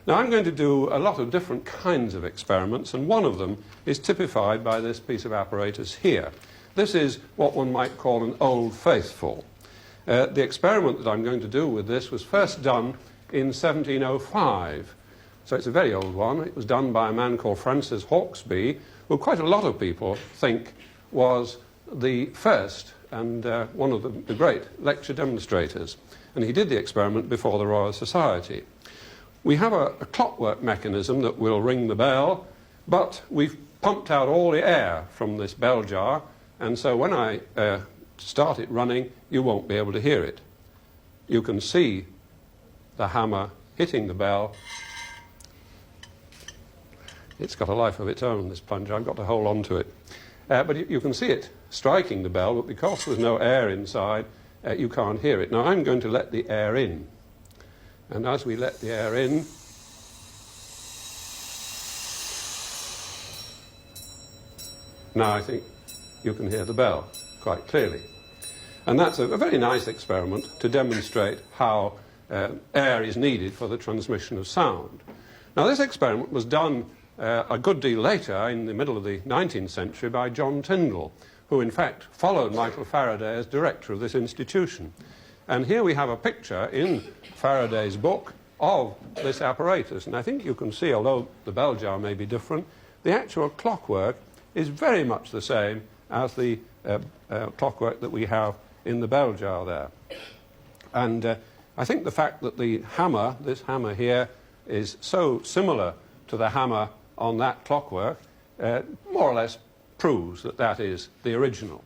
Now, I'm going to do a lot of different kinds of experiments, and one of them is typified by this piece of apparatus here. This is what one might call an old faithful. The experiment that I'm going to do with this was first done in 1705. So it's a very old one. It was done by a man called Francis Hawksbee, who quite a lot of people think was the first and one of the great lecture demonstrators. And he did the experiment before the Royal Society. We have a clockwork mechanism that will ring the bell, but we've pumped out all the air from this bell jar, and so when I start it running, you won't be able to hear it. You can see the hammer hitting the bell. It's got a life of its own, this plunger. I've got to hold on to it. But you can see it striking the bell, but because there's no air inside, you can't hear it. Now, I'm going to let the air in. And as we let the air in, now I think you can hear the bell quite clearly. And that's a very nice experiment to demonstrate how air is needed for the transmission of sound. Now, this experiment was done a good deal later, in the middle of the 19th century, by John Tyndall, who in fact followed Michael Faraday as director of this institution. And here we have a picture in Faraday's book of this apparatus. And I think you can see, although the bell jar may be different, the actual clockwork is very much the same as the clockwork that we have in the bell jar there. And I think the fact that the hammer, this hammer here, is so similar to the hammer on that clockwork more or less proves that that is the original.